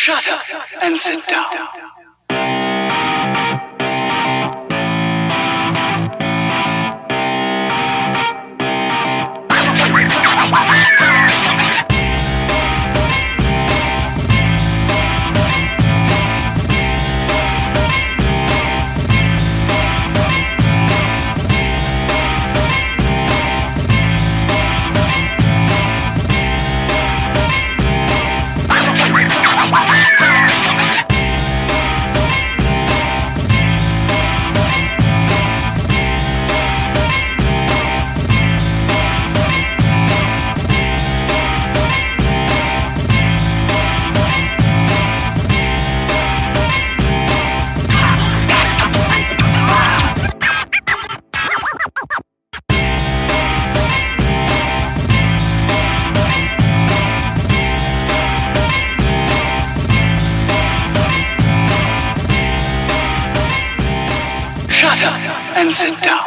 Shut up and sit down. And sit down.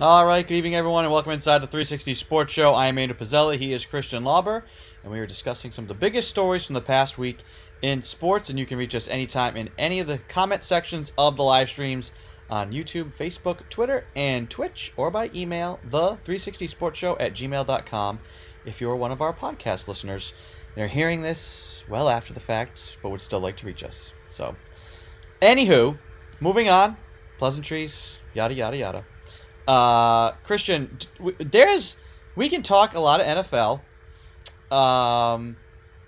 All right, good evening, everyone, and welcome inside the 360 Sports Show. I am Andrew Pizzelli. He is Christian Lauber, and we are discussing some of the biggest stories from the past week in sports. And you can reach us anytime in any of the comment sections of the live streams on YouTube, Facebook, Twitter, and Twitch, or by email, the360sportshow@gmail.com. If you're one of our podcast listeners, they're hearing this well after the fact, but would still like to reach us. So, anywho, moving on. Pleasantries, yada, yada, yada. Christian, we can talk a lot of NFL.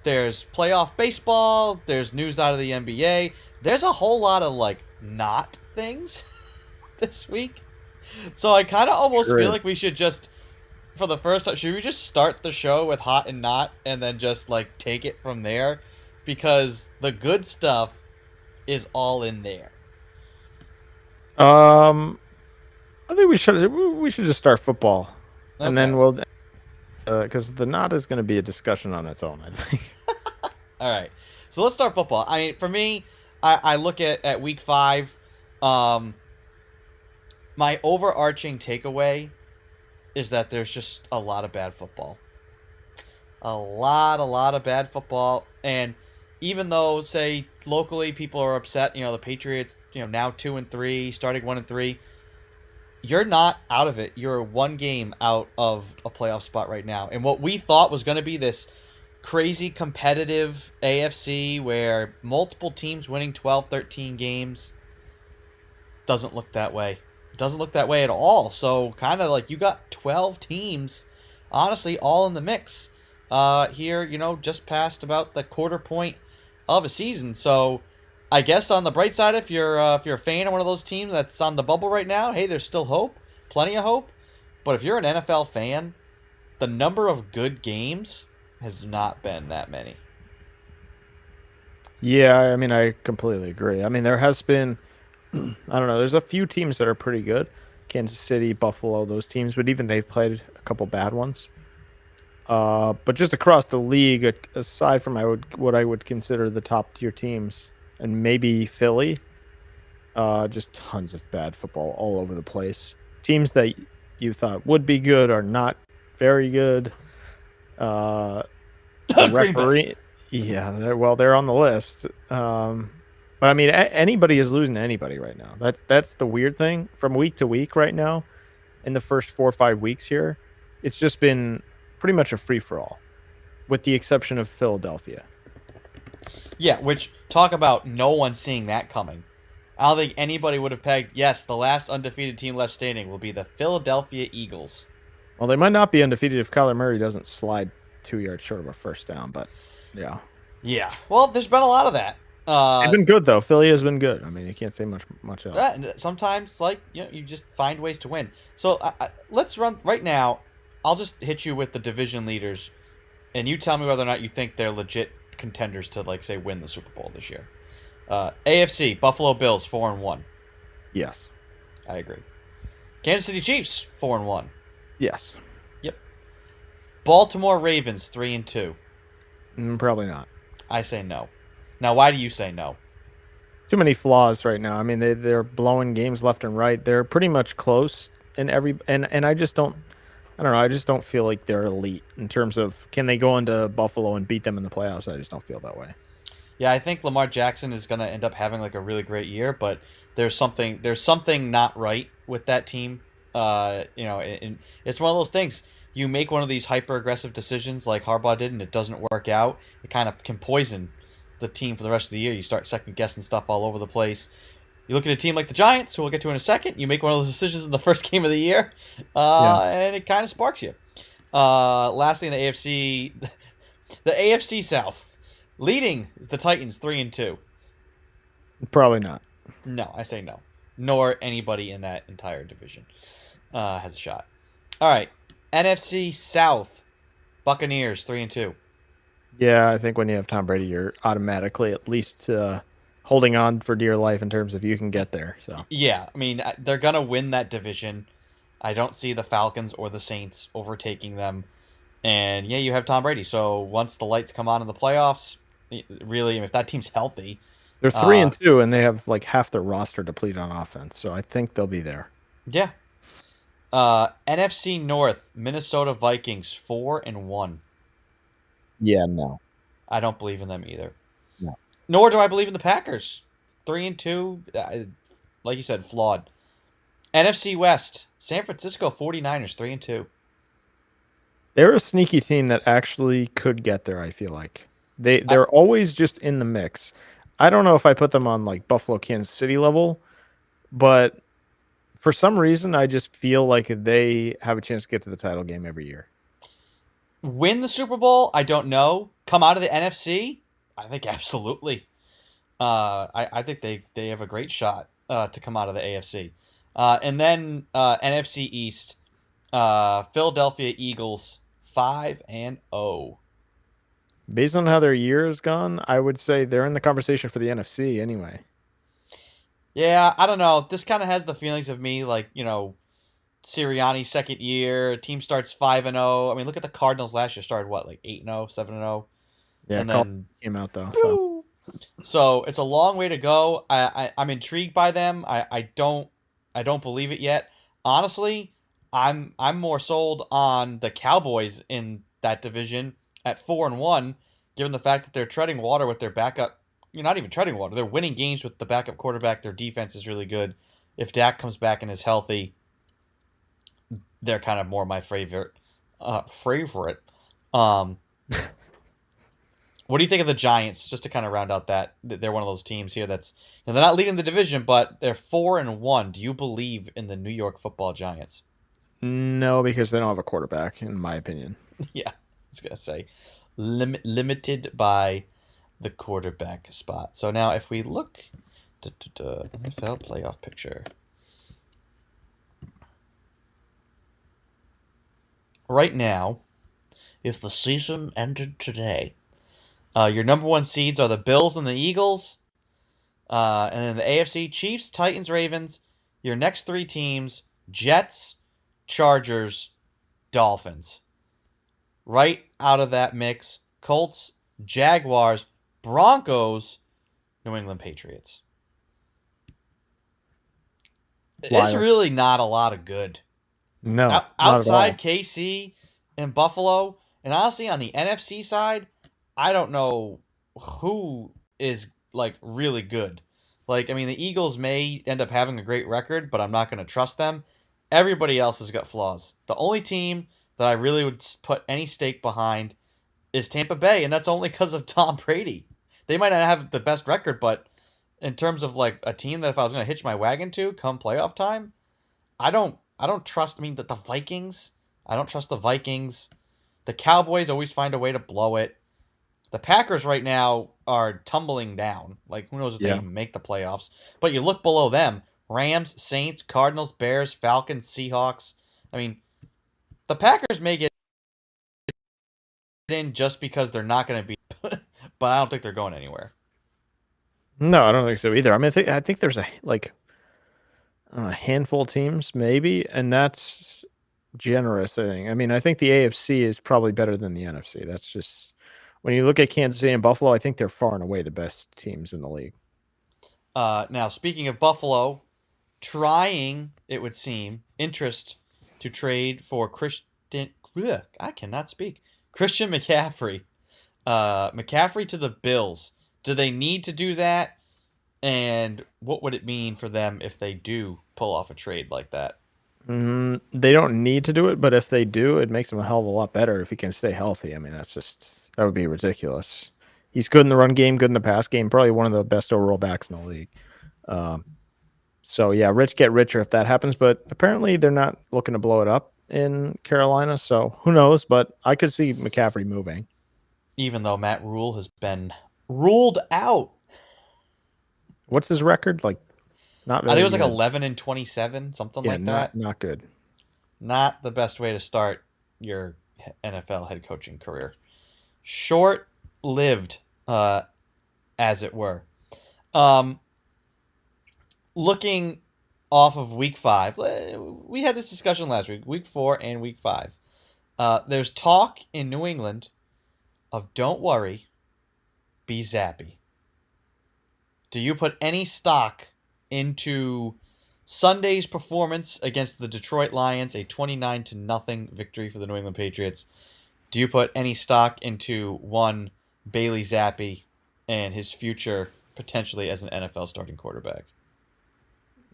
There's playoff baseball. There's news out of the NBA. There's a whole lot of, not things this week. So I kind of almost feel like we should just, for the first time, should we just start the show with hot and not and then just, take it from there? Because the good stuff is all in there. I think we should just start football, okay. And then we'll, because the knot is going to be a discussion on its own, I think. All right, so let's start football. I mean, for me, I look at week 5. My overarching takeaway is that there's just a lot of bad football. A lot of bad football, and even though, say, locally people are upset, the Patriots, now 2-3, starting 1-3, you're not out of it. You're one game out of a playoff spot right now. And what we thought was going to be this crazy competitive AFC where multiple teams winning 12, 13 games doesn't look that way. It doesn't look that way at all. So kind of you got 12 teams, honestly, all in the mix here, just past about the quarter point of a season. So I guess on the bright side, if you're a fan of one of those teams that's on the bubble right now, hey, there's still hope, plenty of hope. But if you're an NFL fan, the number of good games has not been that many. Yeah, I mean, I completely agree. I mean, there has been, I don't know, there's a few teams that are pretty good. Kansas City, Buffalo, those teams, but even they've played a couple bad ones. But just across the league, aside from what I would consider the top tier teams, and maybe Philly, just tons of bad football all over the place. Teams that you thought would be good are not very good. The referee, yeah, they're on the list. But I mean, anybody is losing to anybody right now. That's the weird thing. From week to week right now, in the first 4 or 5 weeks here, it's just been pretty much a free-for-all, with the exception of Philadelphia. Yeah, which, talk about no one seeing that coming. I don't think anybody would have pegged, yes, the last undefeated team left standing will be the Philadelphia Eagles. Well, they might not be undefeated if Kyler Murray doesn't slide 2 yards short of a first down, but yeah. Yeah, well, there's been a lot of that. They've been good, though. Philly has been good. I mean, you can't say much else. Sometimes, you just find ways to win. So let's run right now. I'll just hit you with the division leaders, and you tell me whether or not you think they're legit contenders to, say, win the Super Bowl this year. AFC, Buffalo Bills, 4-1. Yes. I agree. Kansas City Chiefs, 4-1. Yes. Yep. Baltimore Ravens, 3-2. Probably not. I say no. Now, why do you say no? Too many flaws right now. I mean, they're blowing games left and right. They're pretty much close in every, and I just don't I don't know. I just don't feel like they're elite in terms of can they go into Buffalo and beat them in the playoffs. I just don't feel that way. Yeah, I think Lamar Jackson is going to end up having like a really great year, but there's something not right with that team. And it's one of those things. You make one of these hyper aggressive decisions like Harbaugh did, and it doesn't work out. It kind of can poison the team for the rest of the year. You start second guessing stuff all over the place. You look at a team like the Giants, who we'll get to in a second. You make one of those decisions in the first game of the year, Yeah, and it kind of sparks you. Lastly, in the AFC, the AFC South. Leading is the Titans 3-2. probably not. No, I say no. Nor anybody in that entire division has a shot. All right, NFC South. Buccaneers 3-2. Yeah, I think when you have Tom Brady, you're automatically at least holding on for dear life in terms of you can get there. So Yeah, I mean they're gonna win that division. I don't see the Falcons or the Saints overtaking them. And yeah, you have Tom Brady. So once the lights come on in the playoffs, really, if that team's healthy, they're three uh, and two, and they have like half their roster depleted on offense. So I think they'll be there. yeah. NFC North, Minnesota Vikings 4-1. Yeah, no, I don't believe in them either. no. Nor do I believe in the Packers. 3-2, like you said, flawed. NFC West, San Francisco 49ers 3-2. They're a sneaky team that actually could get there. I feel like they're always just in the mix. I don't know if I put them on like Buffalo, Kansas City level, but for some reason, I just feel like they have a chance to get to the title game every year. Win the Super Bowl? I don't know. Come out of the NFC? I think absolutely. I think they have a great shot to come out of the AFC. And then NFC East, Philadelphia Eagles 5-0. Based on how their year has gone, I would say they're in the conversation for the NFC anyway. Yeah, I don't know. This kind of has the feelings of me, like, Sirianni's second year. Team starts 5-0. I mean, look at the Cardinals last year. Started what, like 8-0, 7-0, Yeah, and call then came out though. So woo! So it's a long way to go. I'm intrigued by them. I don't believe it yet. Honestly, I'm more sold on the Cowboys in that division at 4-1, given the fact that they're treading water with their backup. You're not even treading water. They're winning games with the backup quarterback. Their defense is really good. If Dak comes back and is healthy, they're kind of more my favorite. Favorite. Um, what do you think of the Giants? Just to kind of round out that they're one of those teams here that's they're not leading the division, but they're 4-1. Do you believe in the New York Football Giants? no, because they don't have a quarterback, in my opinion. Yeah, I was gonna say limited by the quarterback spot. So now, if we look, NFL playoff picture right now, if the season ended today, your number one seeds are the Bills and the Eagles. And then the AFC, Chiefs, Titans, Ravens. Your next three teams, Jets, Chargers, Dolphins. Right out of that mix, Colts, Jaguars, Broncos, New England Patriots. It's Wild. really not a lot of good. No, not at Outside all. KC and Buffalo, and honestly on the NFC side, I don't know who is like really good. Like, I mean, the Eagles may end up having a great record, but I'm not going to trust them. Everybody else has got flaws. The only team that I really would put any stake behind is Tampa Bay, and that's only because of Tom Brady. They might not have the best record, but in terms of like a team that if I was going to hitch my wagon to come playoff time, I don't trust. I mean, the Vikings. I don't trust the Vikings. The Cowboys always find a way to blow it. The Packers right now are tumbling down. Like, who knows if they Yeah. even make the playoffs. But you look below them, Rams, Saints, Cardinals, Bears, Falcons, Seahawks. I mean, the Packers may get in just because they're not going to be, but I don't think they're going anywhere. No, I don't think so either. I mean, I think there's a handful of teams, maybe, and that's generous, I think. I mean, I think the AFC is probably better than the NFC. That's just when you look at Kansas City and Buffalo, I think they're far and away the best teams in the league. Now, speaking of Buffalo, trying, it would seem, interest to trade for I cannot speak. Christian McCaffrey. McCaffrey to the Bills. Do they need to do that? And what would it mean for them if they do pull off a trade like that? They don't need to do it, but if they do, it makes him a hell of a lot better if he can stay healthy. I mean, that would be ridiculous. He's good in the run game, good in the pass game, probably one of the best overall backs in the league. So yeah, rich get richer if that happens, but apparently they're not looking to blow it up in Carolina, so who knows, but I could see McCaffrey moving. Even though Matt Rule has been ruled out. What's his record? Like, not very I think it was good. like 11-27, something like that. Not good. Not the best way to start your NFL head coaching career. Short-lived, as it were. Looking off of Week 5, we had this discussion last week, Week 4 and Week 5. There's talk in New England of don't worry, be zappy. Do you put any stock into Sunday's performance against the Detroit Lions, a 29-0 victory for the New England Patriots? Do you put any stock into one Bailey Zappi and his future potentially as an NFL starting quarterback?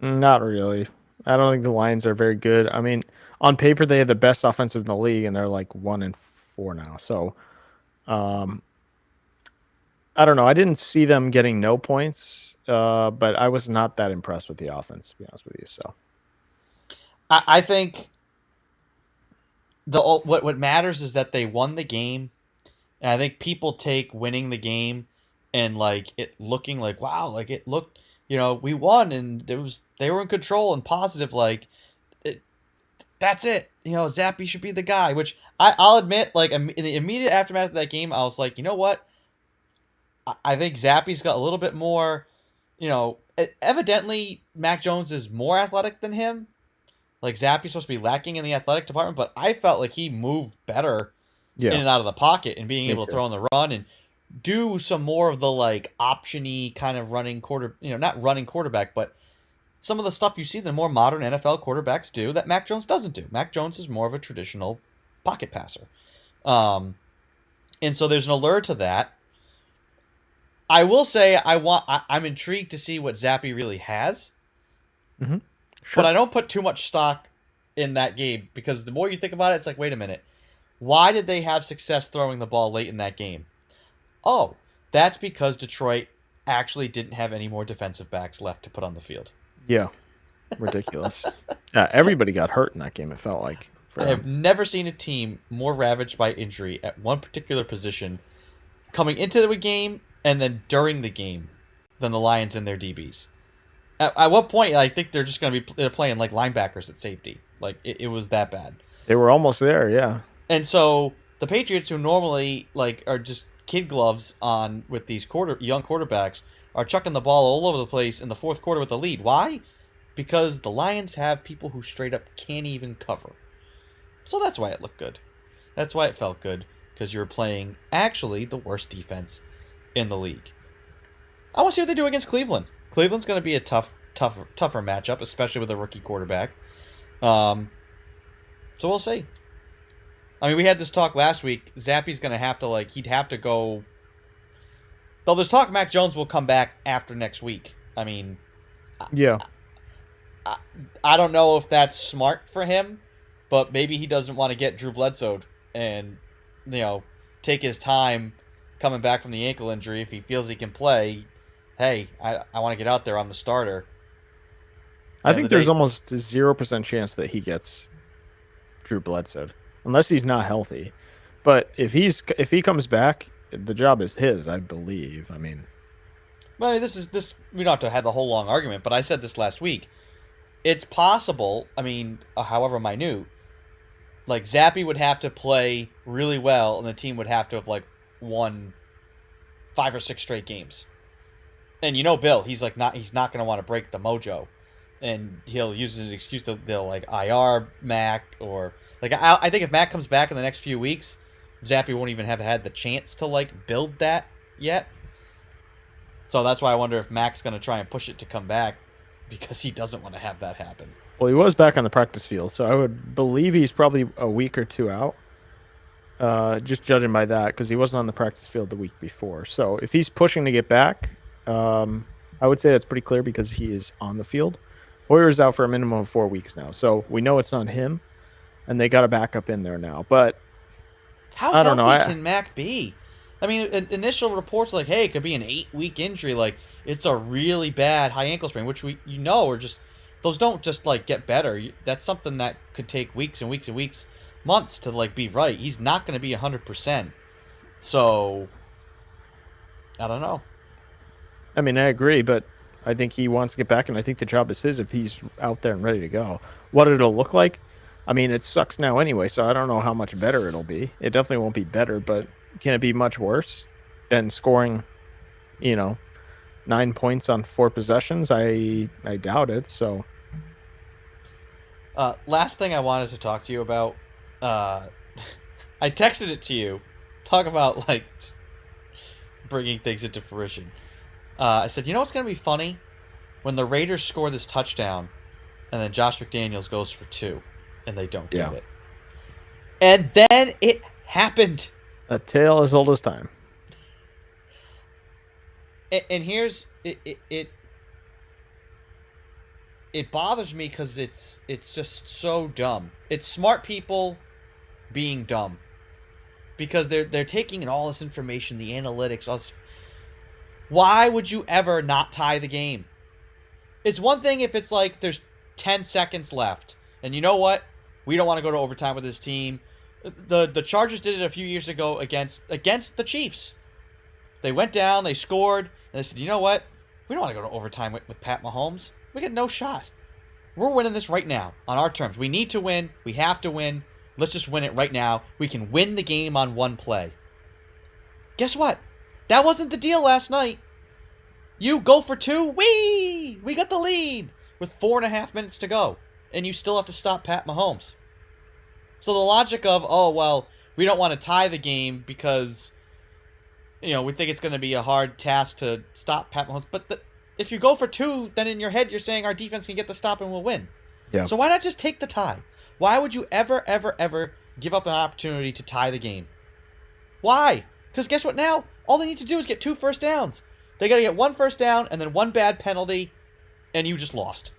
Not really. I don't think the Lions are very good. I mean, on paper they have the best offensive in the league, and they're like 1-4 now. So, I don't know. I didn't see them getting no points, but I was not that impressed with the offense, to be honest with you. So, I think what matters is that they won the game, and I think people take winning the game and like it looking like wow, like it looked, we won and they were in control and positive. Like that's it. Zappy should be the guy. Which I'll admit, like in the immediate aftermath of that game, I was like, you know what? I think Zappy's got a little bit more, evidently Mac Jones is more athletic than him. Like Zappy's supposed to be lacking in the athletic department, but I felt like he moved better in and out of the pocket and being able to throw on the run and do some more of the like option-y kind of running not running quarterback, but some of the stuff you see the more modern NFL quarterbacks do that Mac Jones doesn't do. Mac Jones is more of a traditional pocket passer. And so there's an allure to that. I will say I'm intrigued to see what Zappy really has. Sure. But I don't put too much stock in that game because the more you think about it, it's like, wait a minute. Why did they have success throwing the ball late in that game? Oh, that's because Detroit actually didn't have any more defensive backs left to put on the field. Yeah. Ridiculous. Yeah, everybody got hurt in that game, it felt like. I have never seen a team more ravaged by injury at one particular position coming into the game and then during the game than the Lions and their DBs. At what point, I think they're just going to be playing like linebackers at safety. Like, it was that bad. They were almost there, yeah. And so the Patriots, who normally like are just kid gloves on with these young quarterbacks, are chucking the ball all over the place in the fourth quarter with the lead. Why? Because the Lions have people who straight up can't even cover. So that's why it looked good. That's why it felt good, because you were playing actually the worst defense in the league. I want to see what they do against Cleveland. Cleveland's going to be a tougher matchup, especially with a rookie quarterback. So we'll see. I mean, we had this talk last week. Zappy's going to have to, he'd have to go. Though there's talk Mac Jones will come back after next week. I mean, yeah. I don't know if that's smart for him, but maybe he doesn't want to get Drew Bledsoe and, take his time coming back from the ankle injury. If he feels he can play, hey, I want to get out there. I'm the starter. I think there's almost a 0% chance that he gets Drew Bledsoe, unless he's not healthy. But if he comes back, the job is his, I believe. I mean, this we don't have to have the whole long argument, but I said this last week. It's possible, however minute, like Zappy would have to play really well, and the team would have to have won 5 or 6 straight games. And Bill, he's not going to want to break the mojo, and he'll use it as an excuse to they'll IR Mac or I think if Mac comes back in the next few weeks, Zappy won't even have had the chance to build that yet. So that's why I wonder if Mac's going to try and push it to come back, because he doesn't want to have that happen. Well, he was back on the practice field, so I would believe he's probably a week or two out. Just judging by that, because he wasn't on the practice field the week before. So if he's pushing to get back, I would say that's pretty clear because he is on the field. Warriors out for a minimum of 4 weeks now, so we know it's not him, and they got a backup in there now. But how I don't know. healthy can Mac be? I mean, initial reports like, hey, it could be an 8-week injury. Like, it's a really bad high ankle sprain, which are just those don't just like get better. That's something that could take weeks and weeks and weeks, months to like be right. He's not going to be 100%. So I don't know. I mean, I agree, but I think he wants to get back, and I think the job is his if he's out there and ready to go. What it'll look like, I mean, it sucks now anyway, so I don't know how much better it'll be. It definitely won't be better, but can it be much worse than scoring, 9 points on 4 possessions? I doubt it. So Last thing I wanted to talk to you about, I texted it to you. Talk about like bringing things into fruition. I said, you know what's going to be funny? When the Raiders score this touchdown, and then Josh McDaniels goes for 2, and they don't get it. And then it happened. A tale as old as time. And here's it bothers me because it's just so dumb. It's smart people being dumb because they're taking in all this information, the analytics, all this. Why would you ever not tie the game? It's one thing if it's like there's 10 seconds left, and you know what? We don't want to go to overtime with this team. The Chargers did it a few years ago against the Chiefs. They went down, they scored, and they said, you know what? We don't want to go to overtime with Pat Mahomes. We get no shot. We're winning this right now on our terms. We need to win. We have to win. Let's just win it right now. We can win the game on one play. Guess what? That wasn't the deal last night. You go for 2. We got the lead with 4.5 minutes to go, and you still have to stop Pat Mahomes. So the logic of, oh, well, we don't want to tie the game because, we think it's going to be a hard task to stop Pat Mahomes. But if you go for 2, then in your head you're saying our defense can get the stop and we'll win. Yeah. So why not just take the tie? Why would you ever, ever, ever give up an opportunity to tie the game? Why? Because guess what now? All they need to do is get 2 first downs. They got to get 1 first down and then 1 bad penalty, and you just lost.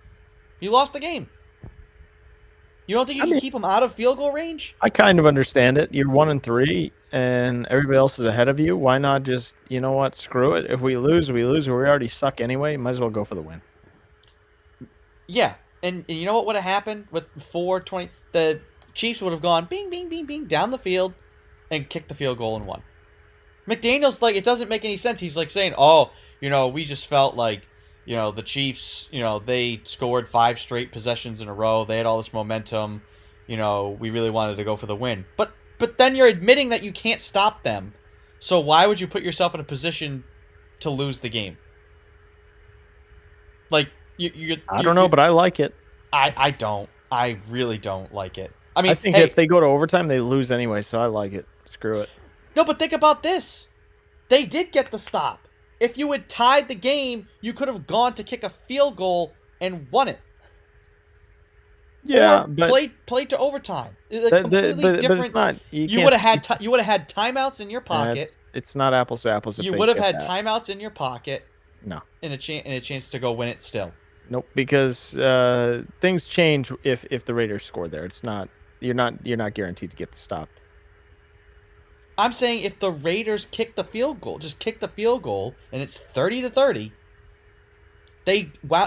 You lost the game. You don't think you can keep them out of field goal range? I kind of understand it. You're 1-3, and everybody else is ahead of you. Why not just, you know what, screw it. If we lose, we lose. We already suck anyway. Might as well go for the win. Yeah, and you know what would have happened with 4:20? The Chiefs would have gone bing, bing, bing, bing down the field and kicked the field goal and won. McDaniels, it doesn't make any sense. He's saying, oh, we just felt like, the Chiefs, they scored 5 straight possessions in a row. They had all this momentum. We really wanted to go for the win. But then you're admitting that you can't stop them. So why would you put yourself in a position to lose the game? I don't know, but I like it. I don't. I really don't like it. I mean, I think if they go to overtime, they lose anyway, so I like it. Screw it. No, but think about this. They did get the stop. If you had tied the game, you could have gone to kick a field goal and won it. Yeah, or but played to overtime. completely different. But it's not. You would have had timeouts in your pocket. It's not apples to apples. You would have had timeouts in your pocket. No. And a chance to go win it still. Nope, because things change if the Raiders score there. It's not. You're not guaranteed to get the stop. I'm saying if the Raiders kick the field goal, and it's 30-30,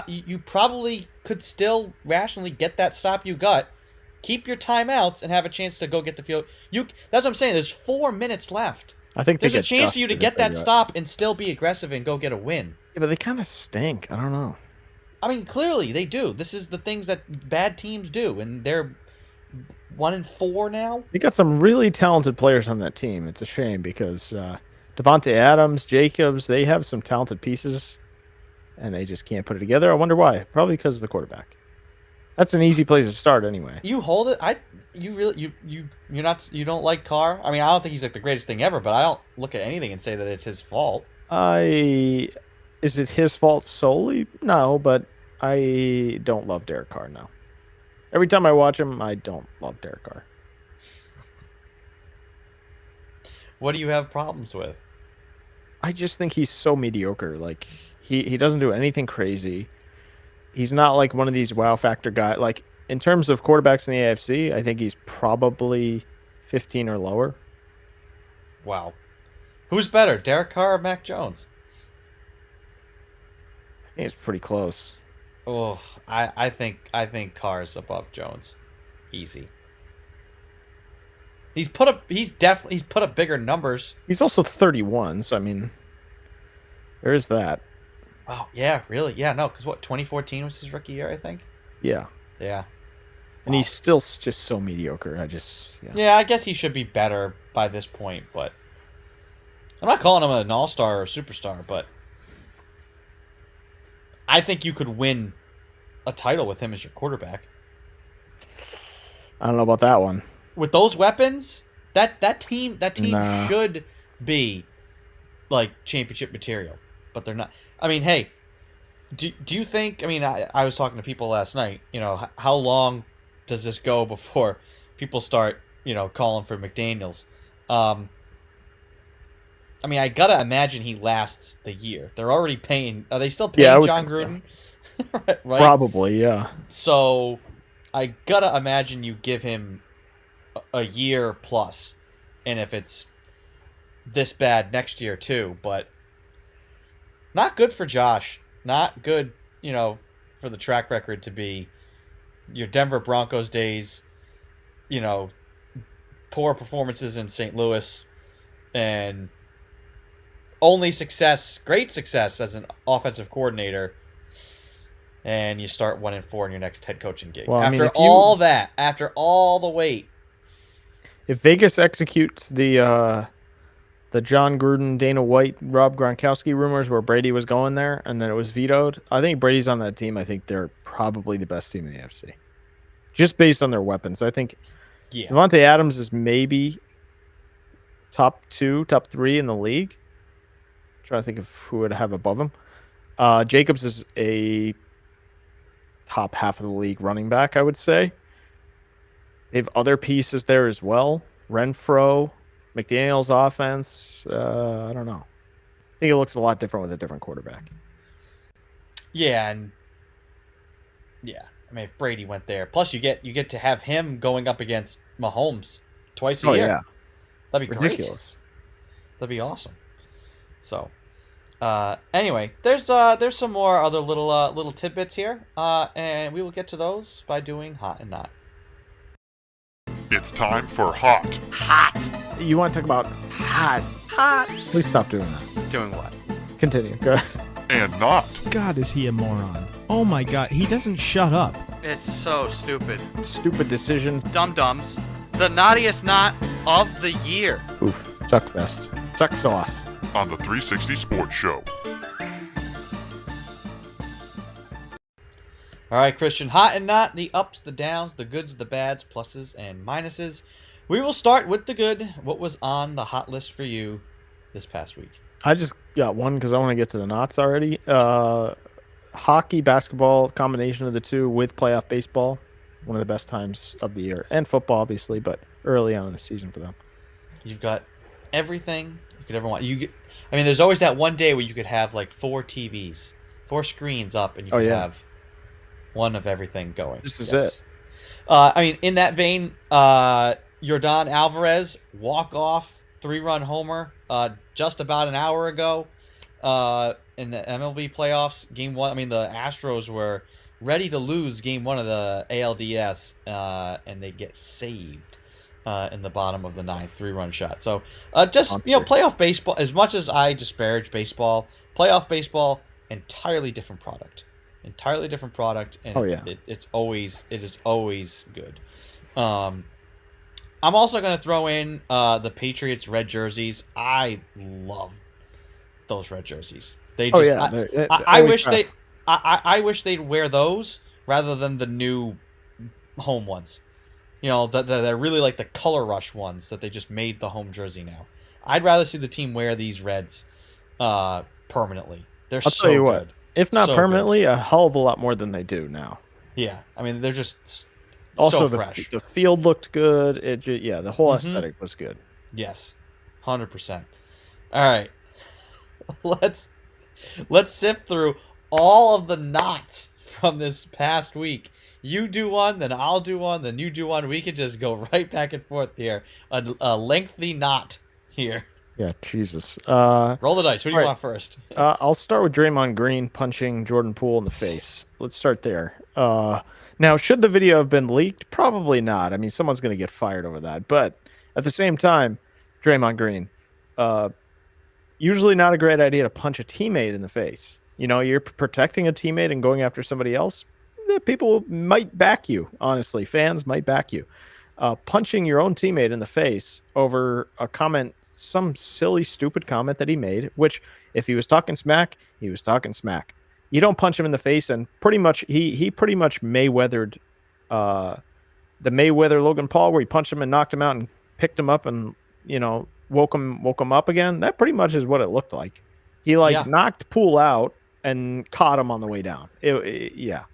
you probably could still rationally get that stop you got, keep your timeouts, and have a chance to go get the field. That's what I'm saying. There's 4 minutes left. I think there's a chance for you to get that stop and still be aggressive and go get a win. Yeah, but they kind of stink. I don't know. I mean, clearly they do. This is the things that bad teams do, and they're 1-4 now. They got some really talented players on that team. It's a shame because Devontae Adams, Jacobs, they have some talented pieces, and they just can't put it together. I wonder why. Probably because of the quarterback. That's an easy place to start anyway. You hold it. You don't like Carr? I mean, I don't think he's the greatest thing ever, but I don't look at anything and say that it's his fault. Is it his fault solely? No, but I don't love Derek Carr now. Every time I watch him, I don't love Derek Carr. What do you have problems with? I just think he's so mediocre. Like he doesn't do anything crazy. He's not like one of these wow factor guys. Like in terms of quarterbacks in the AFC, I think he's probably 15 or lower. Wow. Who's better, Derek Carr or Mac Jones? I think it's pretty close. Oh, I think Carr's above Jones. Easy. He's put up bigger numbers. He's also 31, so I mean, there is that. Oh, yeah, really? Yeah, no, because 2014 was his rookie year, I think? Yeah. Yeah. And he's still just so mediocre. Yeah, I guess he should be better by this point, but I'm not calling him an all-star or a superstar, but I think you could win a title with him as your quarterback. I don't know about that one. With those weapons, that team Nah. should be like championship material, but they're not. I mean, hey, do you think? I mean, I was talking to people last night. You know, how long does this go before people start, calling for McDaniels? I mean, I gotta imagine he lasts the year. They're already paying. Are they still paying John Gruden? So. Right? Probably, yeah. So, I gotta imagine you give him a year plus, and if it's this bad next year too, but not good for Josh. Not good, for the track record to be your Denver Broncos days, poor performances in St. Louis, and only success, great success as an offensive coordinator, and you start 1-4 in your next head coaching gig. Well, after all the wait. If Vegas executes the John Gruden, Dana White, Rob Gronkowski rumors where Brady was going there and then it was vetoed, I think Brady's on that team. I think they're probably the best team in the AFC. Just based on their weapons. I think Devontae Adams is maybe top 2, top 3 in the league. I'm trying to think of who would have above him. Jacobs is a top half of the league running back, I would say. They have other pieces there as well. Renfro, McDaniel's offense. I don't know. I think it looks a lot different with a different quarterback. Yeah, I mean, if Brady went there, plus you get to have him going up against Mahomes twice a year. Yeah, that'd be ridiculous. Great. That'd be awesome. So, anyway, there's some more other little tidbits here, and we will get to those by doing Hot and Not. It's time for Hot. Hot. You want to talk about hot? Please stop doing that. Doing what? Continue. Go ahead. And Not. God, is he a moron? Oh my God, he doesn't shut up. It's so stupid. Stupid decisions. Dum-dums. The naughtiest knot of the year. Oof. Suck fest. Suck sauce. On the 360 Sports Show. All right, Christian, hot and not, the ups, the downs, the goods, the bads, pluses, and minuses. We will start with the good. What was on the hot list for you this past week? I just got one because I want to get to the knots already. Hockey, basketball, combination of the two with playoff baseball. One of the best times of the year. And football, obviously, but early on in the season for them. You've got everything you could ever want. There's always that one day where you could have like 4 TVs, 4 screens up, and you could have one of everything going. This is it. In that vein, Yordan Alvarez walk-off 3-run homer just about an hour ago in the MLB playoffs. Game 1, the Astros were ready to lose Game 1 of the ALDS, and they get saved in the bottom of the 9th 3-run shot. So playoff baseball, as much as I disparage baseball, playoff baseball, entirely different product. And it is always good. I'm also going to throw in the Patriots Red Jerseys. I love those red jerseys. They just I wish they'd wear those rather than the new home ones. They're really like the color rush ones that they just made the home jersey now. I'd rather see the team wear these reds permanently. They're Tell you what, good. if not So permanently, a hell of a lot more than they do now. Yeah, they're just Also, So fresh. the field looked good. The whole Mhm. aesthetic was good. Yes, 100%. All right, let's sift through all of the knots from this past week. You do one, then I'll do one, then you do one. We could just go right back and forth here. A lengthy knot here. Yeah, Jesus. Roll the dice. What do you Right. want first? I'll start with Draymond Green punching Jordan Poole in the face. Let's start there. Now, should the video have been leaked? Probably not. I mean, someone's going to get fired over that. But at the same time, Draymond Green, usually not a great idea to punch a teammate in the face. You know, you're protecting a teammate and going after somebody else. People might back you. Honestly, fans might back you. Punching your own teammate in the face over a comment, some silly, stupid comment that he made, which if he was talking smack, he was talking smack. You don't punch him in the face, and pretty much he pretty much Mayweathered the Mayweather Logan Paul, where he punched him and knocked him out and picked him up and woke him up again. That pretty much is what it looked like. He knocked Poole out and caught him on the way down. Yeah,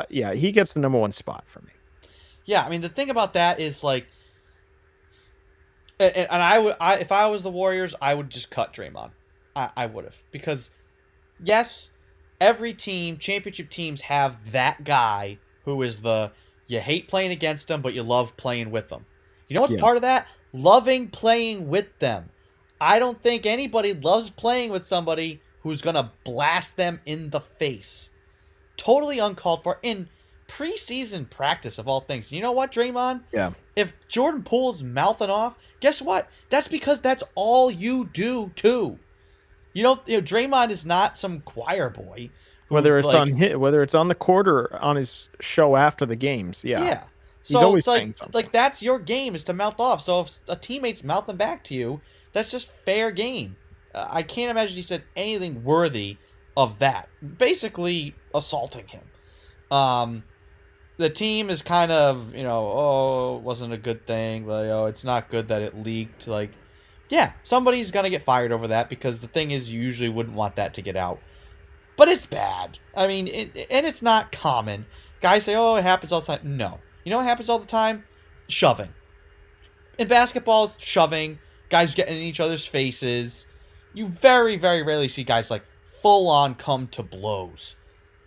he gets the number one spot for me. Yeah, I mean the thing about that is like, and I if I was the Warriors, I would just cut Draymond. I would have, because yes, every team, championship teams have that guy who is you hate playing against them, but you love playing with them. You know what's part of that? Loving playing with them. I don't think anybody loves playing with somebody who's gonna blast them in the face. Totally uncalled for in preseason practice of all things. You know what, Draymond? Yeah. If Jordan Poole's mouthing off, guess what? That's because that's all you do too. Draymond is not some choir boy. Whether it's on the court or on his show after the games, yeah. He's So always it's saying something. like that's your game, is to mouth off. So if a teammate's mouthing back to you, that's just fair game. I can't imagine he said anything worthy of that. Basically assaulting him. The team is kind of, it wasn't a good thing. Like, it's not good that it leaked. Like, yeah, somebody's going to get fired over that, because the thing is, you usually wouldn't want that to get out. But it's bad. I mean, and it's not common. Guys say, it happens all the time. No. You know what happens all the time? Shoving. In basketball, it's shoving. Guys getting in each other's faces. You very, very rarely see guys like full-on come to blows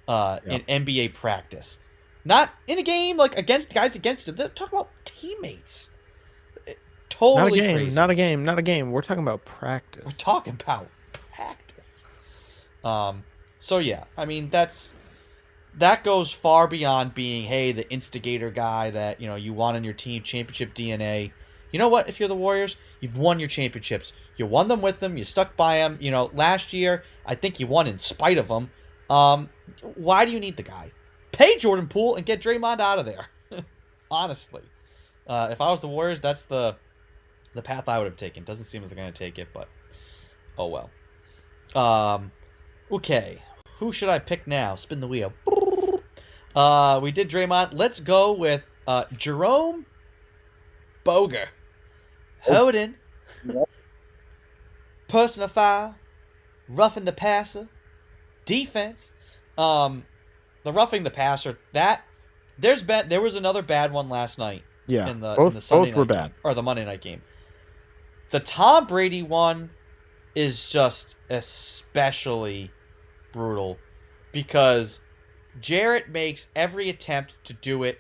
in NBA practice. Not in a game, like against it. They're talking about teammates. Totally crazy. Not a game. We're talking about practice. We're talking about practice. So yeah, I mean that goes far beyond being, hey, the instigator guy that you want on your team, championship DNA. You know what? If you're the Warriors, you've won your championships. You won them with them. You stuck by them. Last year, I think you won in spite of them. Why do you need the guy? Pay Jordan Poole and get Draymond out of there. Honestly, if I was the Warriors, that's the path I would have taken. Doesn't seem like they're going to take it, but oh well. Okay, who should I pick now? Spin the wheel. We did Draymond. Let's go with Jerome Boger. Holding. Personal foul. Roughing the passer. Defense. The roughing the passer. There was another bad one last night. Yeah. In the both Sunday were night bad. Or the Monday night game. The Tom Brady one is just especially brutal, because Jarrett makes every attempt to do it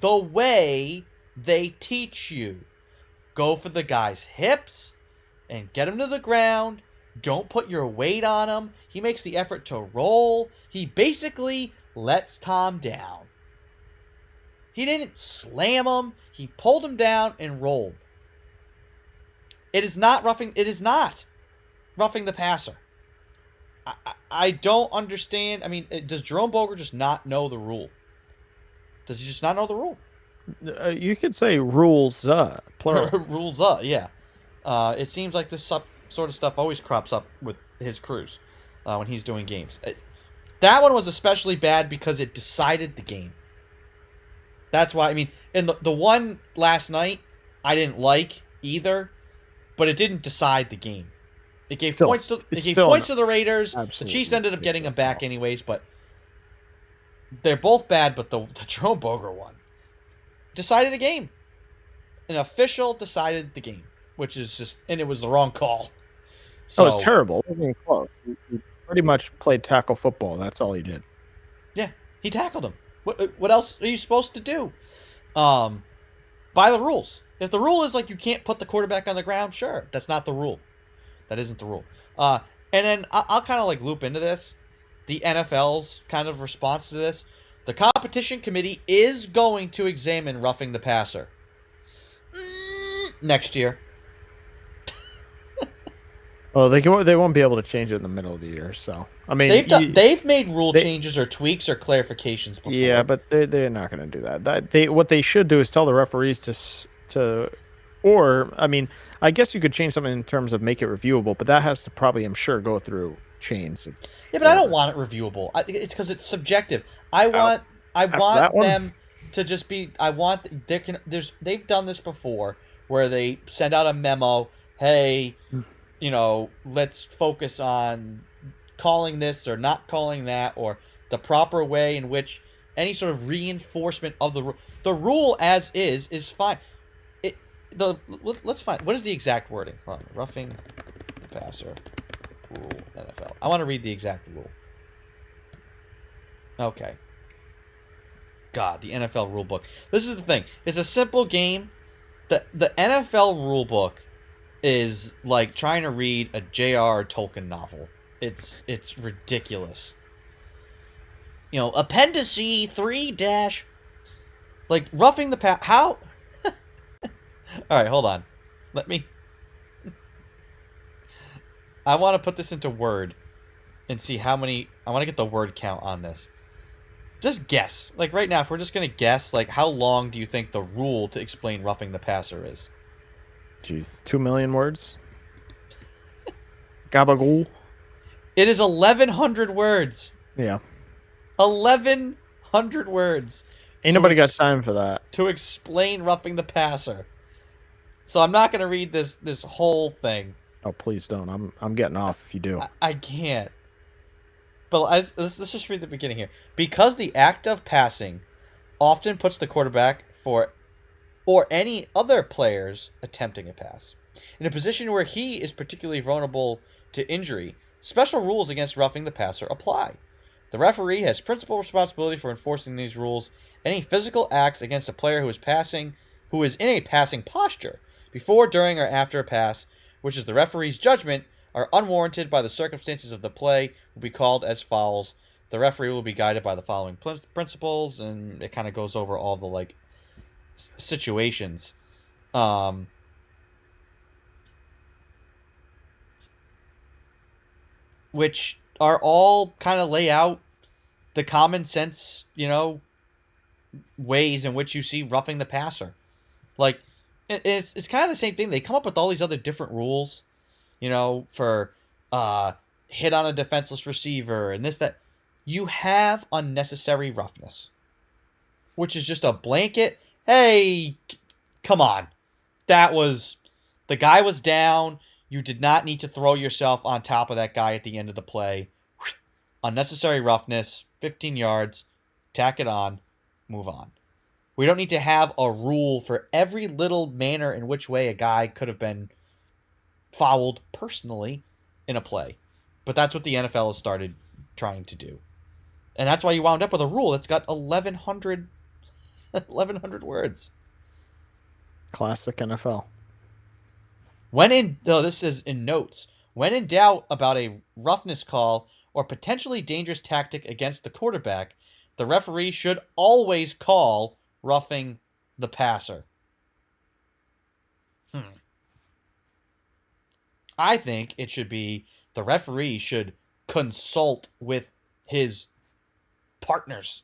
the way they teach you. Go for the guy's hips and get him to the ground. Don't put your weight on him. He makes the effort to roll. He basically lets Tom down. He didn't slam him. He pulled him down and rolled. It is not roughing the passer. I don't understand. I mean, does Jerome Boger just not know the rule? Does he just not know the rule? You could say rules, plural. Rules, yeah. It seems like this sort of stuff always crops up with his crews when he's doing games. That one was especially bad because it decided the game. That's why, I mean, and the one last night, I didn't like either, but it didn't decide the game. It gave points to the Raiders. The Chiefs ended up getting them back anyways, but they're both bad. But the Jerome Boger one, decided a game. An official decided the game, which is just, and it was the wrong call. So it was terrible. It wasn't even close. He pretty much played tackle football. That's all he did. Yeah, he tackled him. What else are you supposed to do? By the rules. If the rule is like you can't put the quarterback on the ground, sure. That's not the rule. That isn't the rule. And then I'll kind of like loop into this. The NFL's kind of response to this. The competition committee is going to examine roughing the passer next year. Oh, they won't be able to change it in the middle of the year. So I mean, they've made rule changes or tweaks or clarifications before. Yeah, but they're not going to do that. What they should do is tell the referees or I mean, I guess you could change something in terms of make it reviewable, but that has to probably, I'm sure, go through chains. Yeah, but I don't want it reviewable. It's because it's subjective. I want them to just be. They've done this before where they send out a memo. Hey, let's focus on calling this or not calling that, or the proper way in which any sort of reinforcement of the rule as is fine. Let's find what is the exact wording. Hold on. Roughing the passer rule NFL. I want to read the exact rule. Okay. God, the NFL rule book. This is the thing. It's a simple game. The NFL rule book is like trying to read a J.R. Tolkien novel. It's ridiculous. Appendice 3- like roughing the pass. How? All right, hold on. Let me. I want to put this into Word and see how many. I want to get the word count on this. Just guess. Like right now, if we're just going to guess, like how long do you think the rule to explain roughing the passer is? Jeez, 2 million words? Gabagool? It is 1,100 words. Yeah. 1,100 words. Ain't nobody got time for that. To explain roughing the passer. So I'm not going to read this whole thing. Oh, please don't. I'm getting off if you do. I can't. But let's just read the beginning here. Because the act of passing often puts the quarterback or any other players attempting a pass in a position where he is particularly vulnerable to injury, special rules against roughing the passer apply. The referee has principal responsibility for enforcing these rules. Any physical acts against a player who is in a passing posture before, during, or after a pass, which is the referee's judgment, are unwarranted by the circumstances of the play, will be called as fouls. The referee will be guided by the following principles, and it kind of goes over all the situations. Which are all kind of lay out the common sense, ways in which you see roughing the passer. Like, it's kind of the same thing. They come up with all these other different rules, for hit on a defenseless receiver and this, that. You have unnecessary roughness, which is just a blanket. Hey, come on. The guy was down. You did not need to throw yourself on top of that guy at the end of the play. Unnecessary roughness, 15 yards, tack it on, move on. We don't need to have a rule for every little manner in which way a guy could have been fouled personally in a play. But that's what the NFL has started trying to do. And that's why you wound up with a rule that's got 1,100 words. Classic NFL. This is in notes. When in doubt about a roughness call or potentially dangerous tactic against the quarterback, the referee should always call roughing the passer. I think it should be the referee should consult with his partners.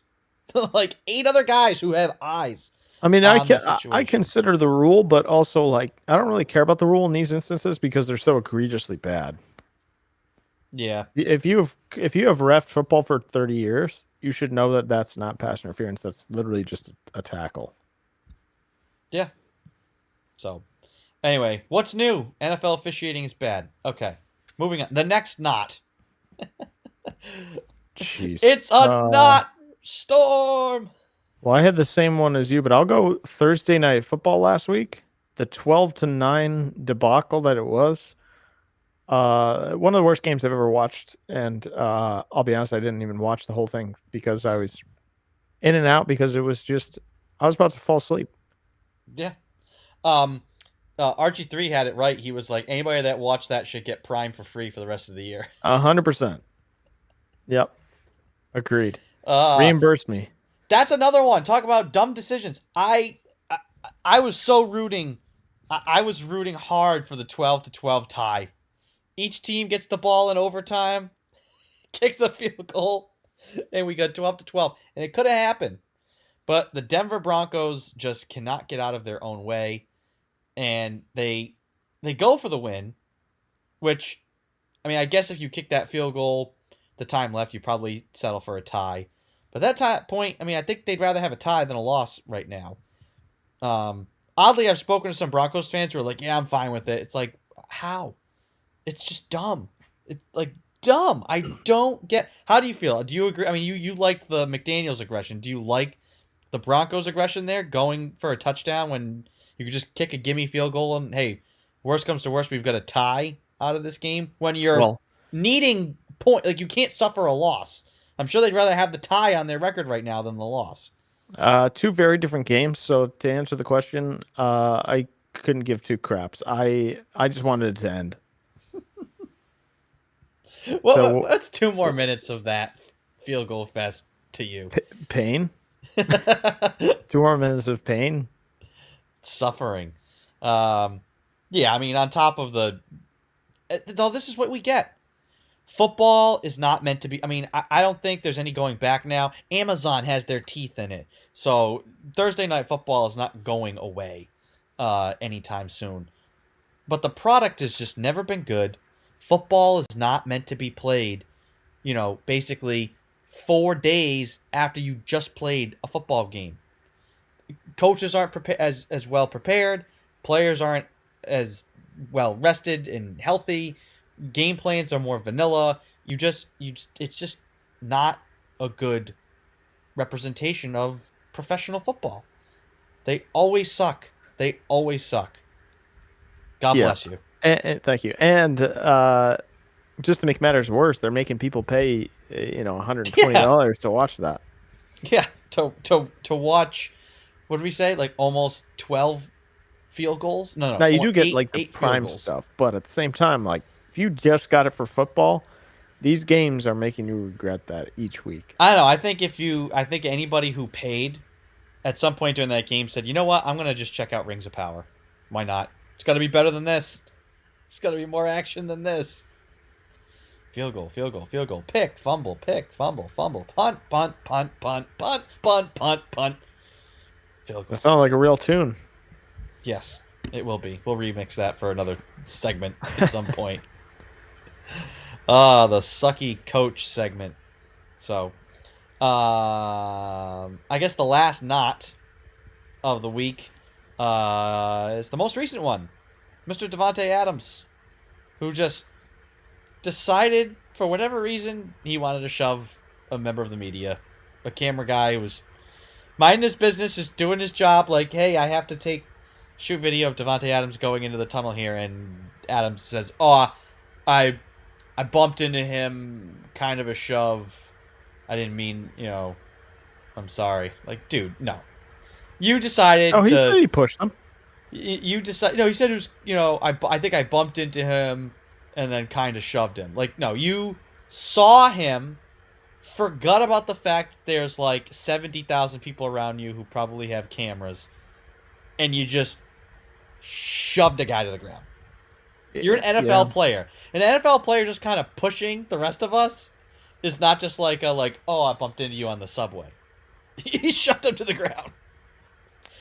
Like 8 other guys who have eyes. I mean, I consider the rule, but also I don't really care about the rule in these instances because they're so egregiously bad. Yeah. If you have reffed football for 30 years, you should know that that's not pass interference. That's literally just a tackle. Yeah. So, anyway, what's new? NFL officiating is bad. Okay. Moving on. The next knot. Jeez. It's a knot storm. Well, I had the same one as you, but I'll go Thursday Night Football last week. The 12-9 debacle that it was. One of the worst games I've ever watched, and I'll be honest, I didn't even watch the whole thing because I was in and out because it was just I was about to fall asleep. Yeah. Archie3 had it right. He was like, anybody that watched that should get Prime for free for the rest of the year. 100%. Yep. Agreed. Uh, Reimburse me. That's another one. Talk about dumb decisions. I was so rooting. I was rooting hard for the 12-12 tie. Each team gets the ball in overtime, kicks a field goal, and we got 12-12. And it could have happened. But the Denver Broncos just cannot get out of their own way. And they go for the win, which, I mean, I guess if you kick that field goal, the time left, you probably settle for a tie. But that point, I mean, I think they'd rather have a tie than a loss right now. Oddly, I've spoken to some Broncos fans who are like, yeah, I'm fine with it. It's like, how? It's just dumb. It's like dumb. I don't get. How do you feel? Do you agree? I mean, you like the McDaniels aggression. Do you like the Broncos aggression there, going for a touchdown when you could just kick a gimme field goal and, hey, worst comes to worst, we've got a tie out of this game when you're needing point. Like, you can't suffer a loss. I'm sure they'd rather have the tie on their record right now than the loss. Two very different games. So to answer the question, I couldn't give two craps. I just wanted it to end. Well, so, that's 2 more minutes of that field goal fest to you. Pain? 2 more minutes of pain? Suffering. Yeah, I mean, on top of though, this is what we get. Football is not meant to be. I mean, I don't think there's any going back now. Amazon has their teeth in it. So Thursday Night Football is not going away anytime soon. But the product has just never been good. Football is not meant to be played, basically 4 days after you just played a football game. Coaches aren't as well prepared. Players aren't as well rested and healthy. Game plans are more vanilla. It's just not a good representation of professional football. They always suck. God bless you. And thank you. And just to make matters worse, they're making people pay, $120 to watch that. Yeah, to watch. What did we say? Like almost 12 field goals? No. Now you do get like the prime stuff, but at the same time, like if you just got it for football, these games are making you regret that each week. I don't know. I think anybody who paid at some point during that game said, you know what? I'm gonna just check out Rings of Power. Why not? It's got to be better than this. It's got to be more action than this. Field goal, pick, fumble, punt, field goal. That sounds like a real tune. Yes, it will be. We'll remix that for another segment at some point. The sucky coach segment. So, I guess the last knot of the week is the most recent one. Mr. Davante Adams, who just decided, for whatever reason, he wanted to shove a member of the media. A camera guy who was minding his business, just doing his job, like, hey, I have to shoot video of Davante Adams going into the tunnel here, and Adams says, oh, I bumped into him, kind of a shove. I didn't mean, I'm sorry. Like, dude, no. You decided he said he pushed him. You decide. No, he said it was. I think I bumped into him, and then kind of shoved him. Like, no, you saw him, forgot about the fact there's like 70,000 people around you who probably have cameras, and you just shoved a guy to the ground. You're an NFL player. An NFL player just kind of pushing the rest of us is not just like oh, I bumped into you on the subway. He shoved him to the ground.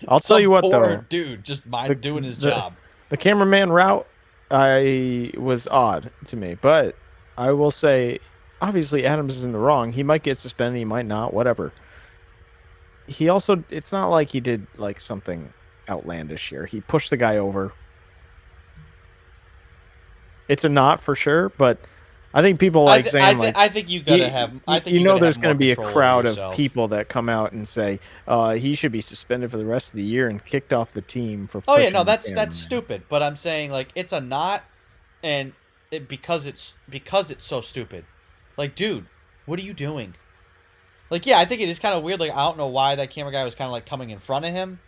I'll tell you what, though. Dude, just doing his job. The cameraman route was odd to me, but I will say, obviously, Adams is in the wrong. He might get suspended, he might not, whatever. He also, it's not like he did like something outlandish here. He pushed the guy over. It's a knot for sure, but I think people like saying like I think you gotta have. I think you know gotta there's have going more to be a control over crowd of yourself. people that come out and say he should be suspended for the rest of the year and kicked off the team for Oh yeah, pushing no, the that's cameraman. stupid. But I'm saying like it's a not, and because it's so stupid. Like, dude, what are you doing? Like, yeah, I think it is kind of weird. Like, I don't know why that camera guy was kind of like coming in front of him.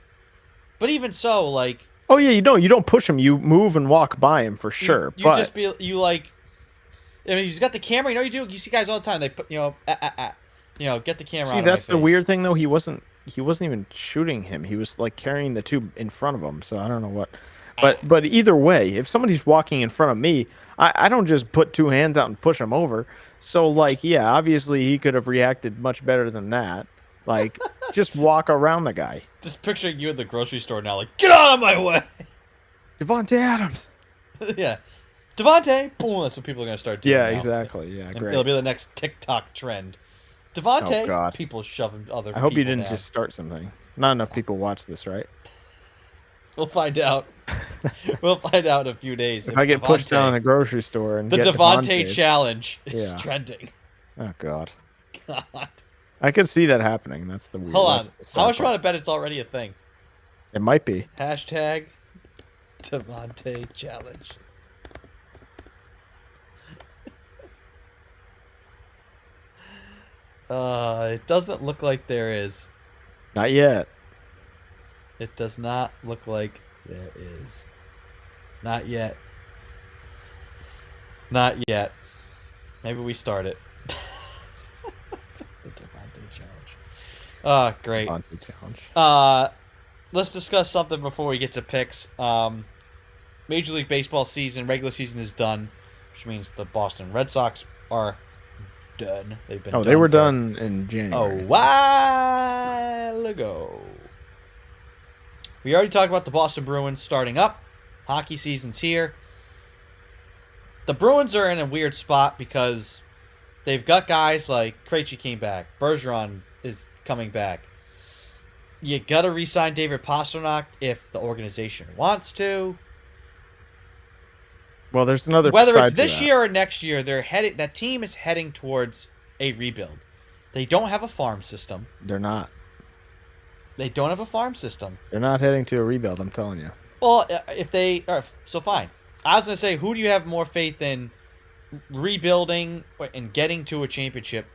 But even so, like, Oh yeah, you don't push him. You move and walk by him for sure. you but just be you like. I mean, he's got the camera. You know, you see guys all the time. They put get the camera. see, out of my that's the face. weird thing though. He wasn't even shooting him. He was like carrying the tube in front of him. So I don't know what. But either way, if somebody's walking in front of me, I don't just put two hands out and push him over. So like, yeah, obviously he could have reacted much better than that. Like, just walk around the guy. Just picturing you at the grocery store now, like, get out of my way. Devontae Adams. Yeah, Devontae. Boom. That's what people are gonna start doing. Yeah, now. exactly. Yeah, And great. it'll be the next TikTok trend. Devontae. Oh, God. People shoving other. I hope you people didn't down. just start something. Not enough people watch this, right? We'll find out. We'll find out in a few days. If I get pushed down in the grocery store and the get Devontae challenge is Yeah. trending. Oh God, God. I could see that happening. That's the weird. Hold on. that's the How sad much you want part. to bet it's already a thing? It might be. Hashtag Devontae challenge. It doesn't look like there is. Not yet. It does not look like there is. Not yet. Not yet. Maybe we start it. The Devontae challenge. Oh, great. Devontae challenge. Let's discuss something before we get to picks. Major League Baseball season, regular season is done, which means the Boston Red Sox are done. They've been. Oh, they were done in a January. while ago. We already talked about the Boston Bruins starting up. Hockey season's here. The Bruins are in a weird spot because they've got guys like Krejci came back. Bergeron is coming back. You got to re-sign David Pastrnak if the organization wants to. Well, there's another. Whether it's side to this that. year or next year, they're headed. That team is heading towards a rebuild. They don't have a farm system. They're not. They don't have a farm system. They're not heading to a rebuild. I'm telling you. Well, if they are, so fine. I was gonna say, who do you have more faith in rebuilding and getting to a championship?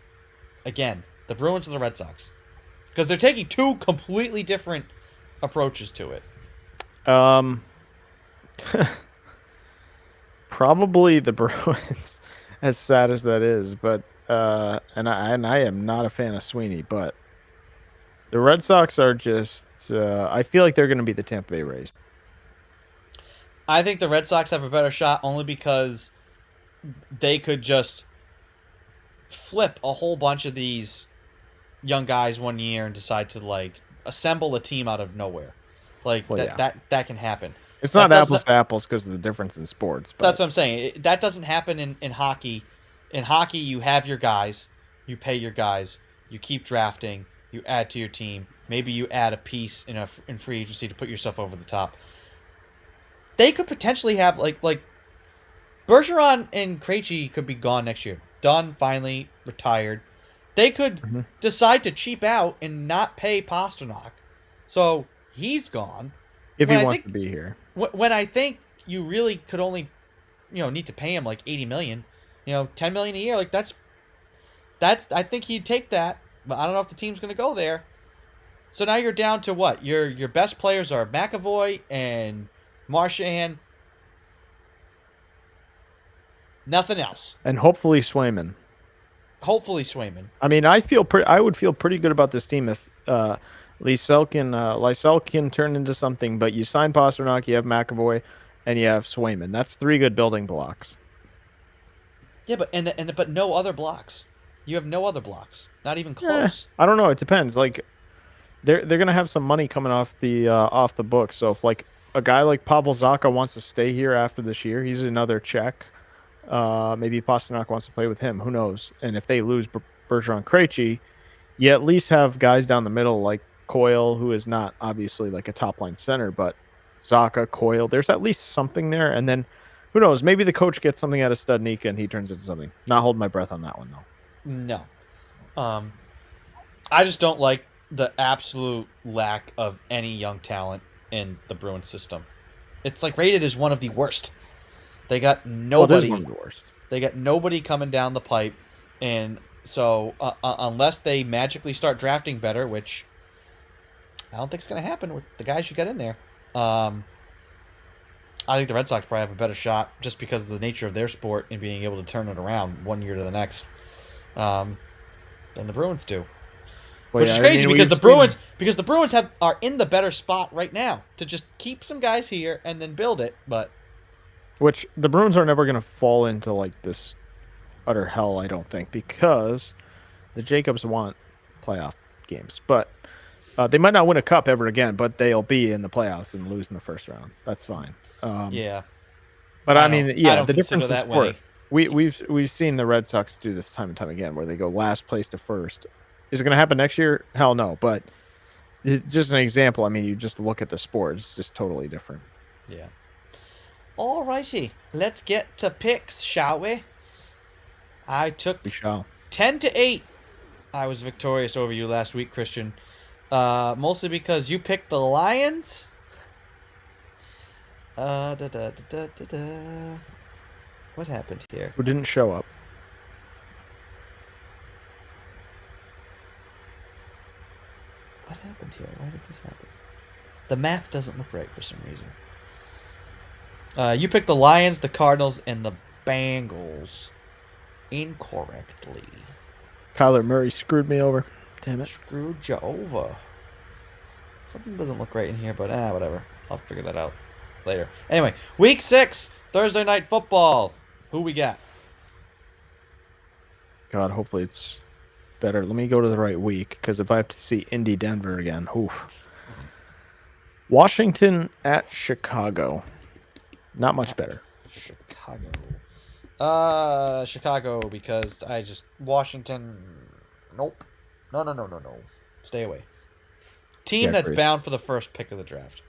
Again, the Bruins or the Red Sox, because they're taking two completely different approaches to it. Probably the Bruins, as sad as that is, but and I am not a fan of Sweeney, but the Red Sox are just. I feel like they're going to be the Tampa Bay Rays. I think the Red Sox have a better shot only because they could just flip a whole bunch of these young guys one year and decide to like assemble a team out of nowhere. Like Well, yeah. that can happen. It's That not does apples to apples because of the difference in sports. But That's what I'm saying. That doesn't happen in hockey. In hockey, you have your guys, you pay your guys, you keep drafting, you add to your team. Maybe you add a piece in free agency to put yourself over the top. They could potentially have like Bergeron and Krejci could be gone next year. Done, finally retired. They could decide to cheap out and not pay Pastrnak, so he's gone. if when he I wants think- to be here, When I think you really could only, need to pay him like $80 million, $10 million a year. Like that's. I think he'd take that, but I don't know if the team's going to go there. So now you're down to what? Your best players are McAvoy and Marchand. Nothing else. and hopefully Swayman. Hopefully Swayman. I mean, I would feel pretty good about this team if Lysell can turn into something. But you sign Pastrnak, you have McAvoy, and you have Swayman. That's three good building blocks. Yeah, but no other blocks. You have no other blocks. Not even close. I don't know. It depends. Like they're gonna have some money coming off the books. So if like a guy like Pavel Zacha wants to stay here after this year, he's another check. Maybe Pastrnak wants to play with him. Who knows? And if they lose Bergeron, Krejci, you at least have guys down the middle like Coyle, who is not obviously like a top line center, but Zacha, Coyle. There's at least something there. And then Who knows? Maybe the coach gets something out of Studnicka and he turns into something. Not holding my breath on that one, though. No. I just don't like the absolute lack of any young talent in the Bruins system. It's like rated as one of the worst. They got nobody. Well, it is one of the worst. They got nobody coming down the pipe, and so unless they magically start drafting better, which I don't think is going to happen with the guys you got in there, I think the Red Sox probably have a better shot just because of the nature of their sport and being able to turn it around one year to the next than the Bruins do. Well, Which yeah, is crazy because the Bruins are in the better spot right now to just keep some guys here and then build it. But which the Bruins are never going to fall into like this utter hell, I don't think, because the Jacobs want playoff games. But they might not win a cup ever again, but they'll be in the playoffs and lose in the first round. That's fine. yeah, but I mean, yeah, don't the consider difference that is sport. winning. We've seen the Red Sox do this time and time again, where they go last place to first. Is it going to happen next year? Hell no. But just an example. I mean, you just look at the sport; it's just totally different. Yeah. Alrighty, let's get to picks, shall we? I took We shall. 10-8. I was victorious over you last week, Christian. Mostly because you picked the Lions. What happened here? Who didn't show up? What happened here? Why did this happen? The math doesn't look right for some reason. You picked the Lions, the Cardinals, and the Bengals incorrectly. Kyler Murray screwed me over. Damn it. Screwed you over. Something doesn't look right in here, but whatever. I'll figure that out later. Anyway, week 6, Thursday night football. Who we got? God, hopefully it's better. Let me go to the right week, because if I have to see Indy Denver again, oof. Washington at Chicago. Not much better. Chicago. Chicago, because Washington. Nope. No. Stay away. Team that's crazy. bound for the first pick of the draft.